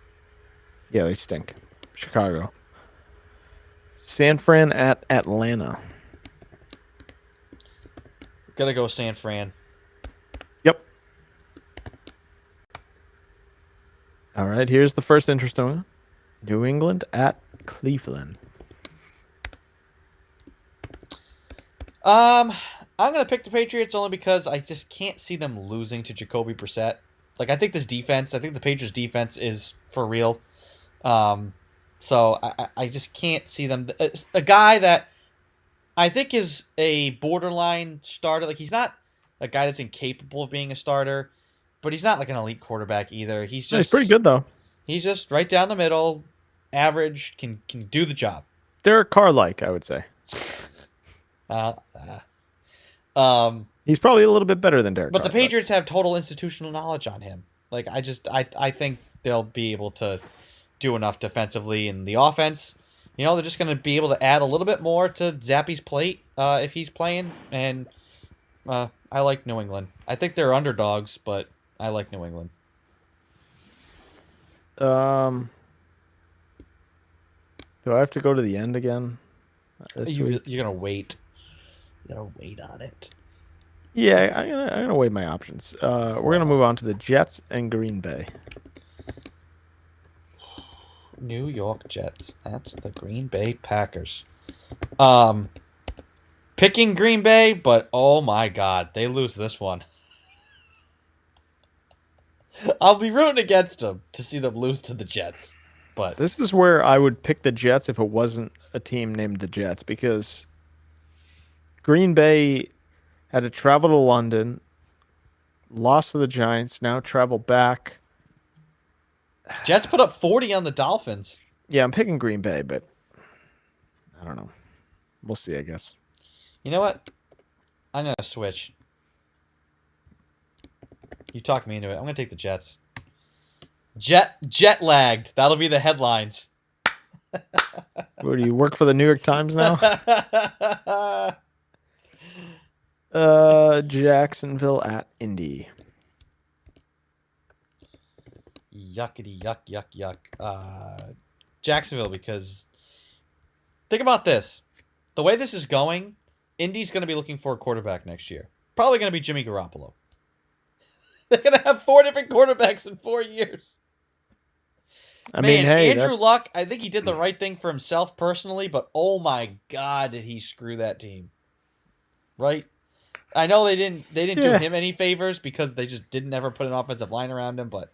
Yeah, they stink. Chicago. San Fran at Atlanta. Gotta go San Fran. Yep. All right, here's the first interesting one. New England at Cleveland. I'm gonna pick the Patriots only because I just can't see them losing to Jacoby Brissett. Like, I think the Patriots defense is for real. So I just can't see them. A guy that I think is a borderline starter. Like, he's not a guy that's incapable of being a starter, but he's not like an elite quarterback either. He's pretty good though. He's just right down the middle, average, can do the job. Derek Carr-like, I would say. He's probably a little bit better than Derek But Carr, the Patriots have total institutional knowledge on him. Like, I think they'll be able to do enough defensively in the offense. You know, they're just going to be able to add a little bit more to Zappy's plate if he's playing. And I like New England. I think they're underdogs, but I like New England. Do I have to go to the end again? You're going to wait. You're going to wait on it. Yeah, I'm gonna weigh my options. We're gonna move on to the Jets and Green Bay. New York Jets at the Green Bay Packers. Picking Green Bay, but oh my God, they lose this one. I'll be rooting against them to see them lose to the Jets. But this is where I would pick the Jets if it wasn't a team named the Jets, because Green Bay had to travel to London, lost to the Giants, now travel back. Jets put up 40 on the Dolphins. Yeah, I'm picking Green Bay, but I don't know. We'll see, I guess. You know what? I'm going to switch. You talked me into it. I'm going to take the Jets. Jet lagged. That'll be the headlines. What, do you work for the New York Times now? Jacksonville at Indy. Yuckity yuck. Jacksonville, because think about this. The way this is going, Indy's going to be looking for a quarterback next year. Probably going to be Jimmy Garoppolo. They're going to have 4 different quarterbacks in 4 years. I mean, hey, Andrew Luck, I think he did the right thing for himself personally, but oh my God, did he screw that team. Right? I know they didn't do him any favors because they just didn't ever put an offensive line around him, but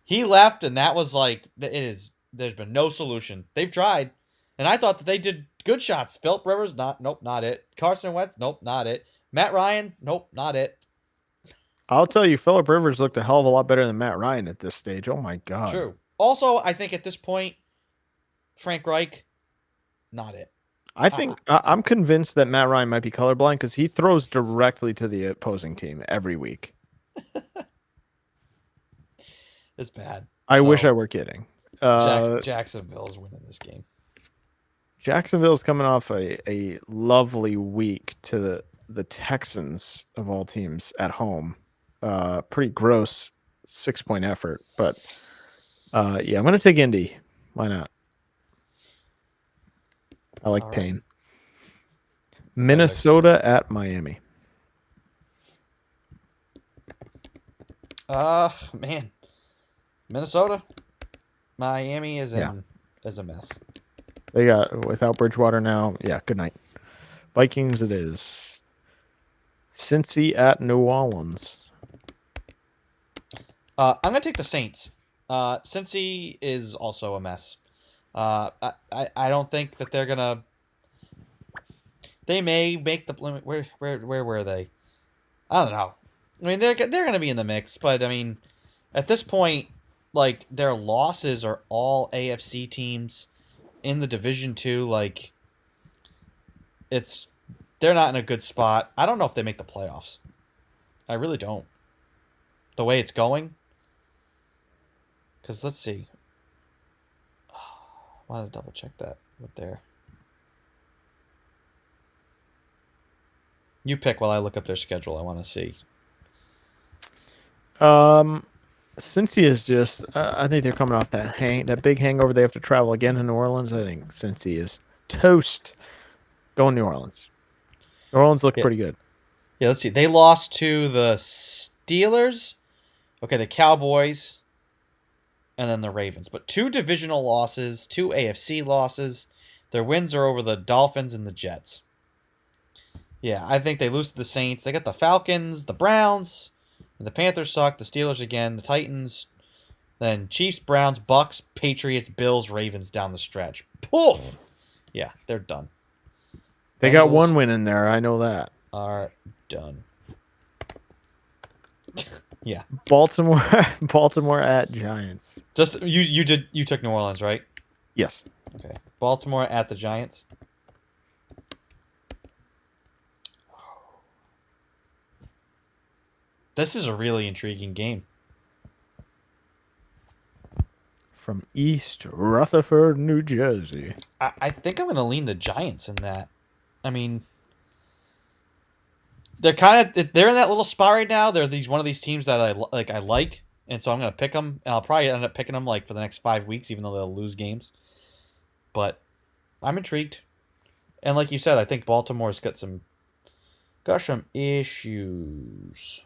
he left, and that was like, there's been no solution. They've tried, and I thought that they did good shots. Philip Rivers, nope, not it. Carson Wentz, nope, not it. Matt Ryan, nope, not it. I'll tell you, Philip Rivers looked a hell of a lot better than Matt Ryan at this stage. Oh my God. True. Also, I think at this point, Frank Reich, not it. I think I'm convinced that Matt Ryan might be colorblind because he throws directly to the opposing team every week. It's bad. I wish I were kidding. Jacksonville's winning this game. Jacksonville's coming off a lovely week to the Texans of all teams at home. Pretty gross 6-point effort, but yeah, I'm gonna take Indy. Why not? I like All pain. Minnesota at Miami. Man, Minnesota, Miami is a mess. They got without Bridgewater now. Yeah, good night. Vikings it is. Cincy at New Orleans. I'm gonna take the Saints. Cincy is also a mess. I don't think that they're gonna. They may make the limit. Where were they? I don't know. I mean, they're gonna be in the mix, but I mean, at this point, like their losses are all AFC teams in the Division 2. Like, they're not in a good spot. I don't know if they make the playoffs. I really don't. The way it's going. Because let's see. I want to double check that with their. You pick while I look up their schedule. I want to see. Cincy is just. I think they're coming off that big hangover. They have to travel again to New Orleans. I think Cincy is toast. Going New Orleans. New Orleans looked pretty good. Yeah, let's see. They lost to the Steelers. Okay, the Cowboys. And then the Ravens. But 2 divisional losses, 2 AFC losses. Their wins are over the Dolphins and the Jets. Yeah, I think they lose to the Saints. They got the Falcons, the Browns, and the Panthers suck. The Steelers again, the Titans. Then Chiefs, Browns, Bucks, Patriots, Bills, Ravens down the stretch. Poof! Yeah, they're done. They got one win in there. I know that. Are done. Yeah. Baltimore at Giants. Just you took New Orleans, right? Yes. Okay. Baltimore at the Giants. This is a really intriguing game. From East Rutherford, New Jersey. I think I'm going to lean the Giants in that. I mean, they're in that little spot right now. They're one of these teams that I like, and so I'm going to pick them. And I'll probably end up picking them like for the next 5 weeks, even though they'll lose games. But I'm intrigued, and like you said, I think Baltimore's got some issues.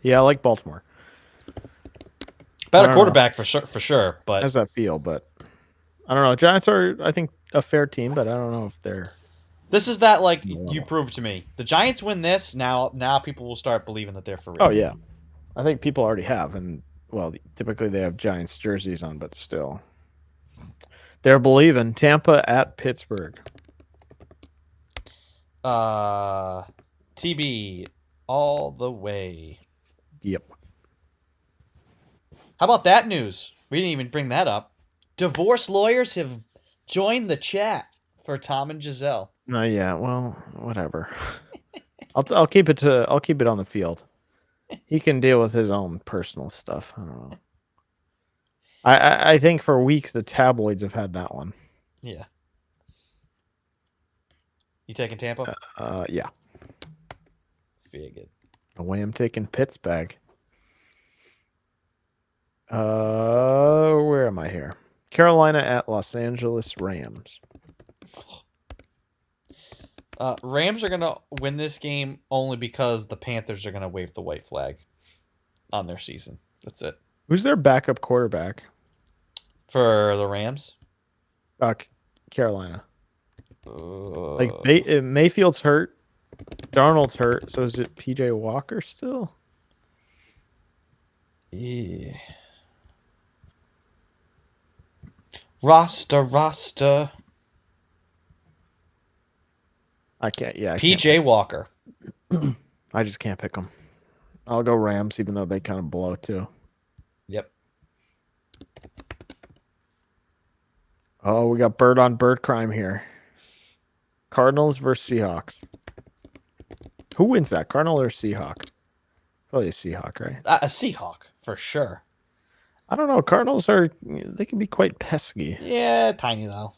Yeah, I like Baltimore. Better quarterback for sure. But how's that feel? But I don't know. Giants are, I think, a fair team, but I don't know if they're. This is that you proved to me. The Giants win this now. Now people will start believing that they're for real. Oh yeah, I think people already have, and well, typically they have Giants jerseys on, but still, they're believing. Tampa at Pittsburgh. TB all the way. Yep. How about that news? We didn't even bring that up. Divorce lawyers have joined the chat for Tom and Giselle. No, yeah. Well, whatever. I'll keep it on the field. He can deal with his own personal stuff. I don't know. I think for weeks the tabloids have had that one. Yeah. You taking Tampa? Yeah. Figured. Away I'm taking Pittsburgh. Where am I here? Carolina at Los Angeles Rams. Rams are going to win this game only because the Panthers are going to wave the white flag on their season. That's it. Who's their backup quarterback? For the Rams? Carolina. Mayfield's hurt. Darnold's hurt. So is it PJ Walker still? Yeah. Roster. I can't. Yeah. PJ Walker. I just can't pick them. I'll go Rams, even though they kind of blow too. Yep. Oh, we got bird on bird crime here. Cardinals versus Seahawks. Who wins that? Cardinal or Seahawk? Probably a Seahawk, right? A Seahawk, for sure. I don't know. Cardinals they can be quite pesky. Yeah, tiny though.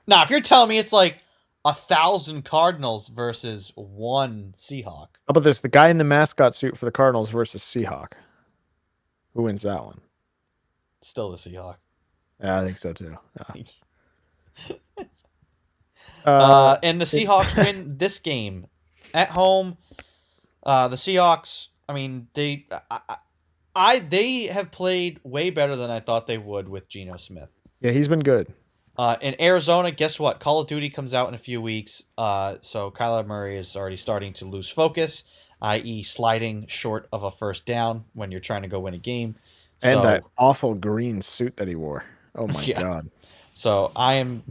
Now, if you're telling me it's like 1,000 Cardinals versus 1 Seahawk. How about this? The guy in the mascot suit for the Cardinals versus Seahawk. Who wins that one? Still the Seahawk. Yeah, I think so too. Yeah. And the Seahawks win this game at home. The Seahawks, I mean, they have played way better than I thought they would with Geno Smith. Yeah, he's been good. In Arizona, guess what? Call of Duty comes out in a few weeks. So Kyler Murray is already starting to lose focus, i.e. sliding short of a first down when you're trying to go win a game. And that awful green suit that he wore. Oh my Yeah. God. So I'm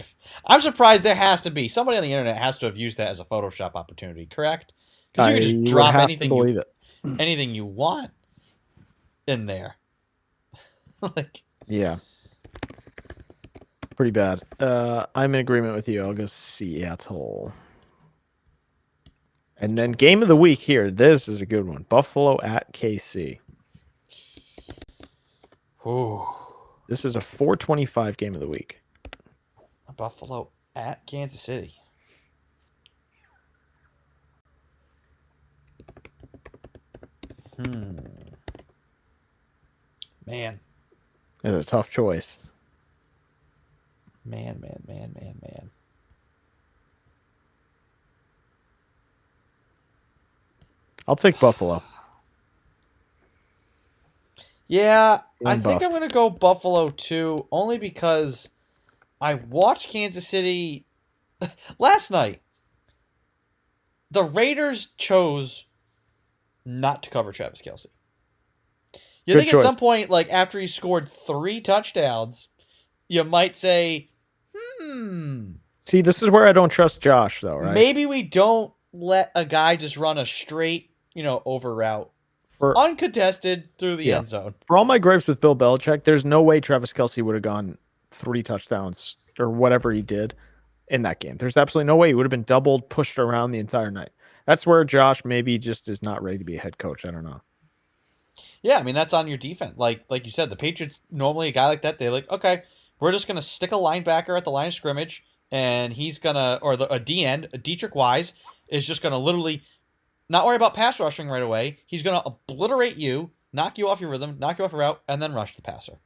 surprised there has to be somebody on the internet has to have used that as a Photoshop opportunity, correct? Because you can just drop anything you want in there. Yeah. Pretty bad. I'm in agreement with you. I'll go Seattle. And then game of the week here. This is a good one. Buffalo at KC. Ooh. This is a 4:25 game of the week. Buffalo at Kansas City. Man. It's a tough choice. Man. I'll take Buffalo. Yeah, I And think Buff. I'm going to go Buffalo too, only because I watched Kansas City last night. The Raiders chose not to cover Travis Kelce. You Good think choice. at some point, like after he scored 3 touchdowns, you might say, See, this is where I don't trust Josh, though, right? maybe we don't let a guy just run a straight, over route, uncontested through the end zone. For all my gripes with Bill Belichick, there's no way Travis Kelce would have gone 3 touchdowns or whatever he did in that game. There's absolutely no way. He would have been doubled, pushed around the entire night. That's where Josh maybe just is not ready to be a head coach. I don't know. Yeah, I mean, that's on your defense. Like you said, the Patriots, normally a guy like that, they're like, okay, we're just going to stick a linebacker at the line of scrimmage, and he's going to, or a D-end, Dietrich Wise, is just going to literally not worry about pass rushing right away. He's going to obliterate you, knock you off your rhythm, knock you off your route, and then rush the passer.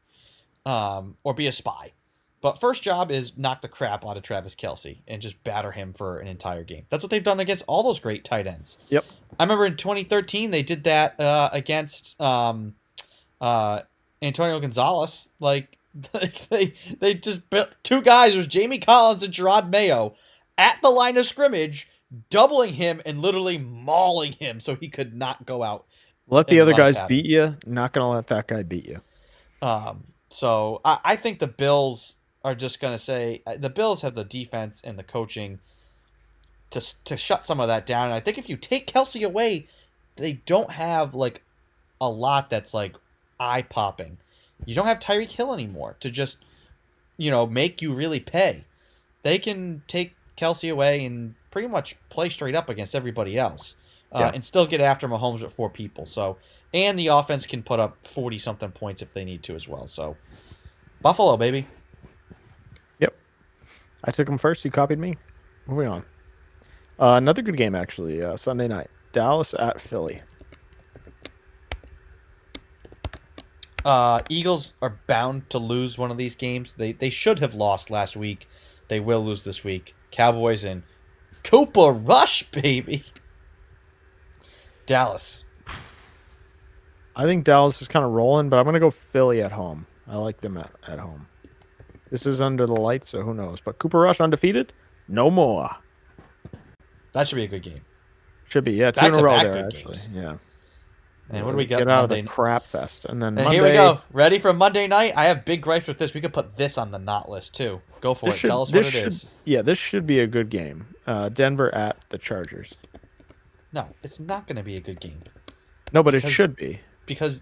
Or be a spy. But first job is knock the crap out of Travis Kelce and just batter him for an entire game. That's what they've done against all those great tight ends. Yep. I remember in 2013 they did that against Antonio Gonzalez. Like they just built 2 guys. It was Jamie Collins and Gerard Mayo at the line of scrimmage, doubling him and literally mauling him so he could not go out. Let the other guys beat you. Not going to let that guy beat you. So I think the Bills are just going to say the Bills have the defense and the coaching to shut some of that down. And I think if you take Kelce away, they don't have like a lot that's like eye popping. You don't have Tyreek Hill anymore to just, make you really pay. They can take Kelce away and pretty much play straight up against everybody else and still get after Mahomes with 4 people. So, and the offense can put up 40-something points if they need to as well. So, Buffalo, baby. Yep. I took him first. You copied me. Moving on. Another good game, actually. Sunday night. Dallas at Philly. Eagles are bound to lose one of these games. They should have lost last week. They will lose this week. Cowboys and Cooper Rush, baby. Dallas. I think Dallas is kind of rolling, but I'm going to go Philly at home. I like them at home. This is under the lights, so who knows? But Cooper Rush undefeated? No more. That should be a good game. Should be, yeah. 2 in a row Back-to-back there, good actually. games. Yeah. And what do we got? Get out Monday? of the crap fest. And then and Monday, here we go. Ready for Monday night? I have big gripes with this. We could put this on the not list, too. Go for it. Tell us what it is. Yeah, this should be a good game. Denver at the Chargers. No, it's not going to be a good game. No, but it should be. Because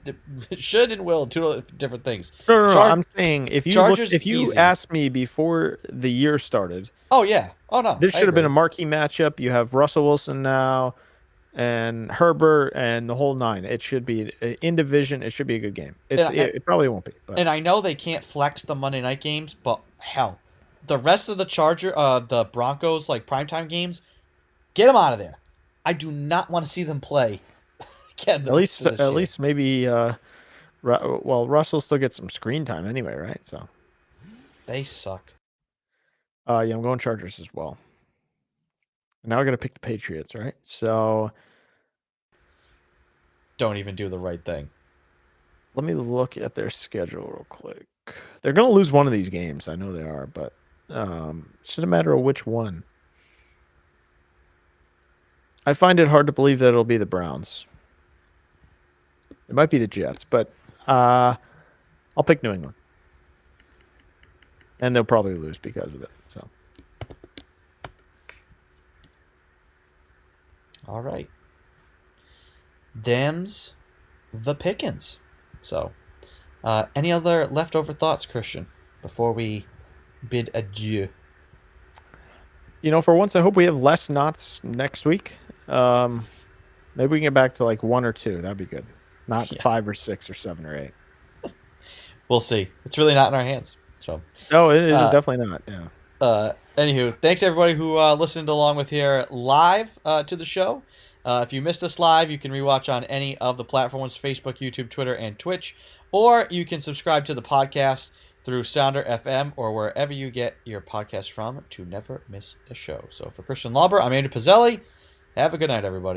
it should and will, two different things. No. I'm saying if you easy. asked me before the year started. Oh yeah. Oh no. This should have been a marquee matchup. You have Russell Wilson now, and Herbert, and the whole nine. It should be in division. It should be a good game. It probably won't be. But. And I know they can't flex the Monday night games, but hell, the rest of the Broncos like primetime games, get them out of there. I do not want to see them play. Again, at least maybe. Well, Russell still gets some screen time anyway, right? So they suck. Yeah, I'm going Chargers as well. Now we're gonna pick the Patriots, right? So don't even do the right thing. Let me look at their schedule real quick. They're gonna lose one of these games. I know they are, but it's just a matter of which one. I find it hard to believe that it'll be the Browns. It might be the Jets, but I'll pick New England. And they'll probably lose because of it. So, all right. Them's the pickings. So, any other leftover thoughts, Christian, before we bid adieu? For once, I hope we have less knots next week. Maybe we can get back to like 1 or 2. That'd be good. Not 5 or 6 or 7 or 8. We'll see. It's really not in our hands. So. No, it is definitely not. Yeah. Anywho, thanks everybody who listened along with here live to the show. If you missed us live, you can rewatch on any of the platforms: Facebook, YouTube, Twitter, and Twitch. Or you can subscribe to the podcast through Sounder FM or wherever you get your podcast from to never miss a show. So for Christian Lauber, I'm Andrew Pizzelli. Have a good night, everybody.